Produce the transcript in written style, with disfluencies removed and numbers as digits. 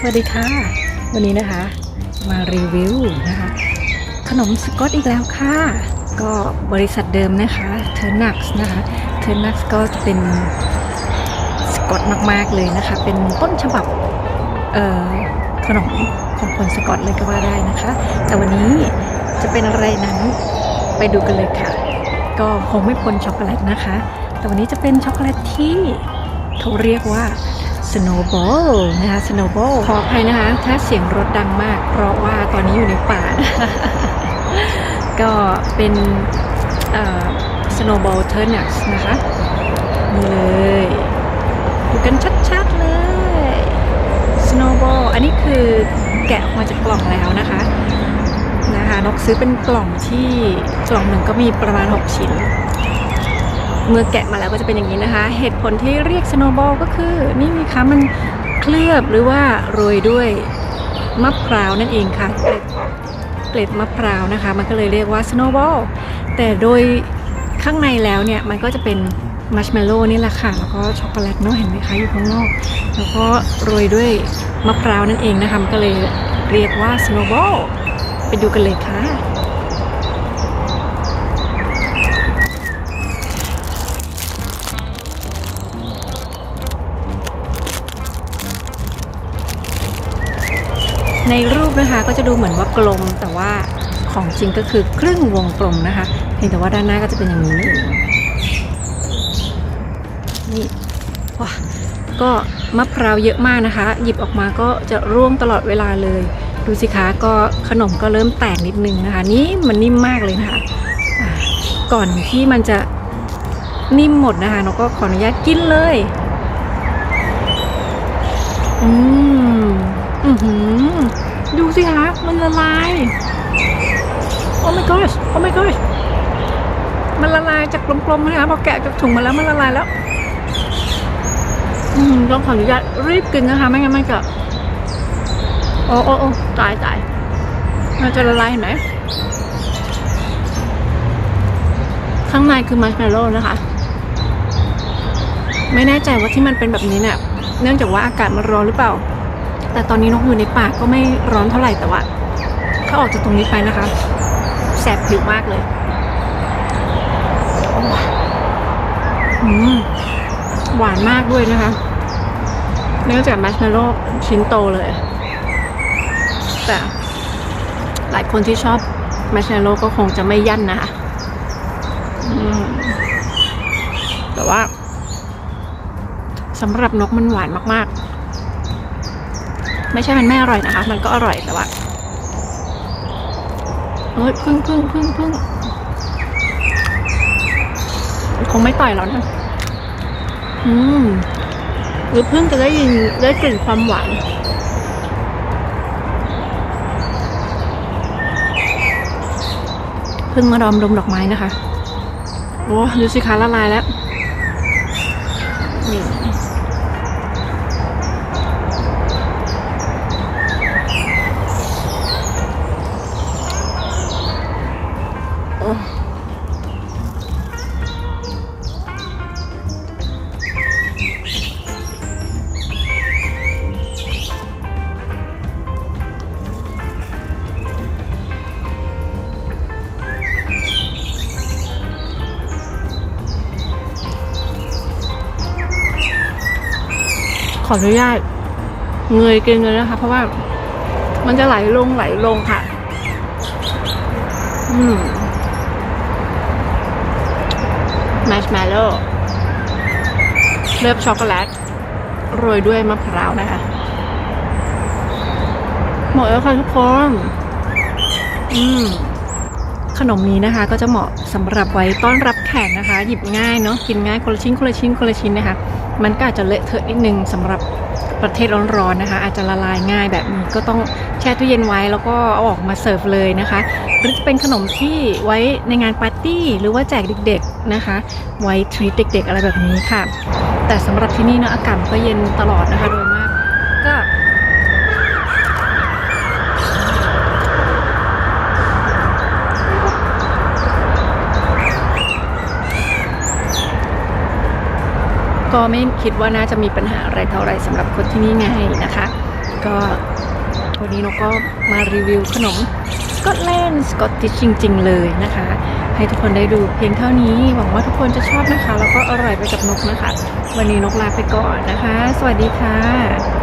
วัสดีค่ะวันนี้นะคะมารีวิวนะคะขนมสกอตอีกแล้วค่ะก็บริษัทเดิมนะคะเทอร์นักส์นะคะเทอร์นักส์ก็จะเป็นสกอตมากๆเลยนะคะเป็นต้นฉบับขนมของคนสกอตเลยก็ว่าได้นะคะแต่วันนี้จะเป็นอะไรนั้นไปดูกันเลยค่ะก็คงไม่พ้นช็อกโกแลตนะคะแต่วันนี้จะเป็นช็อกโกแลตที่เขาเรียกว่าSnowball นะคะ Snowball ขออภัยนะคะถ้าเสียงรถดังมากเพราะว่าตอนนี้อยู่ในป่า ก็เป็นSnowball Turnups นะคะนี่เลยดูกันชัดๆเลย Snowball อันนี้คือแกะออกมาจากกล่องแล้วนะคะนกซื้อเป็นกล่องที่กล่องหนึ่งก็มีประมาณ6ชิ้นเมื่อแกะมาแล้วก็จะเป็นอย่างนี้นะคะเหตุผลที่เรียก Snowball ก็คือนี่มีคะมันเคลือบหรือว่าโรยด้วยมะพร้าวนั่นเองค่ะเกล็ดมะพร้าวนะคะมันก็เลยเรียกว่า Snowball แต่โดยข้างในแล้วเนี่ยมันก็จะเป็นมัชเมลโล่นี่แหละค่ะแล้วก็ช็อกโกแลตเนาะเห็นไหมคะอยู่ข้างนอกแล้วก็โรยด้วยมะพร้าวนั่นเองนะคะมันก็เลยเรียกว่า Snowball ไปดูกันเลยค่ะในรูปนะคะก็จะดูเหมือนว่ากลมแต่ว่าของจริงก็คือครึ่งวงกลมนะคะเพียงแต่ว่าด้านหน้าก็จะเป็นอย่างนี้นี่ว้าก็มะพร้าวเยอะมากนะคะหยิบออกมาก็จะร่วงตลอดเวลาเลยดูสิคะก็ขนมก็เริ่มแตกนิดนึงนะคะนี่มันนิ่มมากเลยนะคะก่อนที่มันจะนิ่มหมดนะคะเราก็ขออนุญาตกินเลยดูสิคะมันละลายโอ้ my gosh โอ้ my gosh มันละลายจากกลมๆนะคะพอแกะจากถุงมาแล้วมันละลายแล้วต้องขออนุญาตรีบกินนะคะไม่งั้นมันจะโอ้ตายมันจะละลายเห็นไหมข้างในคือมัชเมลโล่นะคะไม่แน่ใจว่าที่มันเป็นแบบนี้เนี่ยเนื่องจากว่าอากาศมันร้อนหรือเปล่าแต่ตอนนี้นกอยู่ในป่าก็ไม่ร้อนเท่าไหร่แต่ว่าถ้าออกจากตรงนี้ไปนะคะแสบผิวมากเลยหวานมากด้วยนะคะเนื่องจากมัชเมลโล่ชิ้นโตเลยแต่หลายคนที่ชอบมัชเมลโล่ก็คงจะไม่ยั่นนะคะแต่ว่าสำหรับนกมันหวานมากๆไม่ใช่มันไม่อร่อยนะคะมันก็อร่อยแต่ว่าพึ่งคงไม่ต่อยแล้วนะหรือพึ่งจะได้กลิ่นความหวานพึ่งมาดมดอกไม้นะคะโอ้ดูสิคะละลายแล้วนี่ขออนุญาตเงยกินเลยนะคะเพราะว่ามันจะไหลลงค่ะมัชเมลโล่เคลือบช็อกโกแลตโรยด้วยมะพร้าวนะคะหมดแล้วค่ะทุกคนขนมนี้นะคะก็จะเหมาะสำหรับไว้ต้อนรับแขกนะคะหยิบง่ายเนาะกินง่ายคนละชิ้นนะคะมันก็อาจจะเลอะเทอะนิดนึงสำหรับประเทศร้อนๆนะคะอาจจะละลายง่ายแบบนี้ก็ต้องแช่ตู้เย็นไว้แล้วก็เอาออกมาเสิร์ฟเลยนะคะหรือจะเป็นขนมที่ไว้ในงานปาร์ตี้หรือว่าแจกเด็กๆนะคะไว้ทรีตเด็กๆอะไรแบบนี้ค่ะแต่สำหรับที่นี่นะอากาศก็เย็นตลอดนะคะโดยมากก็ไม่คิดว่าน่าจะมีปัญหาอะไรเท่าไรสำหรับคนที่นี่ไงนะคะ ก็วันนี้นกก็มารีวิวขนมสกอตแลนด์สกอตติชจริงๆเลยนะคะ ให้ทุกคนได้ดูเพียงเท่านี้หวังว่าทุกคนจะชอบนะคะแล้วก็อร่อยไปกับนกนะคะ วันนี้นกลาไปก่อนนะคะ สวัสดีค่ะ